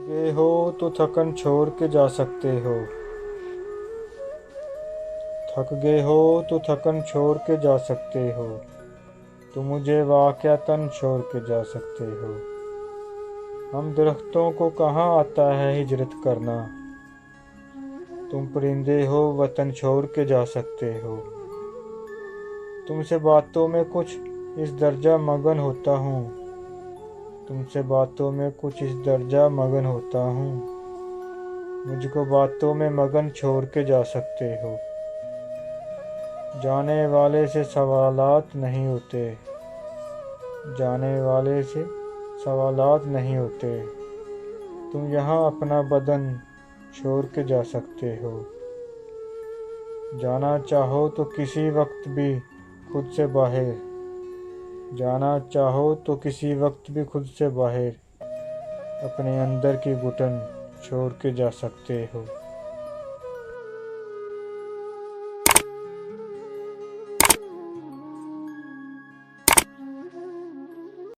गए हो तो थकन छोड़ के जा सकते हो। थक गए हो तो थकन छोड़ के जा सकते हो। तुम मुझे वाक़यातन छोड़ के जा सकते हो। हम दरख्तों को कहाँ आता है हिजरत करना। तुम परिंदे हो वतन छोड़ के जा सकते हो। तुमसे बातों में कुछ इस दर्जा मगन होता हूँ। तुमसे बातों में कुछ इस दर्जा मगन होता हूँ। मुझको बातों में मगन छोड़ के जा सकते हो। जाने वाले से सवालात नहीं होते। जाने वाले से सवालात नहीं होते। तुम यहाँ अपना बदन छोड़ के जा सकते हो। जाना चाहो तो किसी वक्त भी खुद से बाहर। जाना चाहो तो किसी वक्त भी खुद से बाहर। अपने अंदर की घुटन छोड़ के जा सकते हो।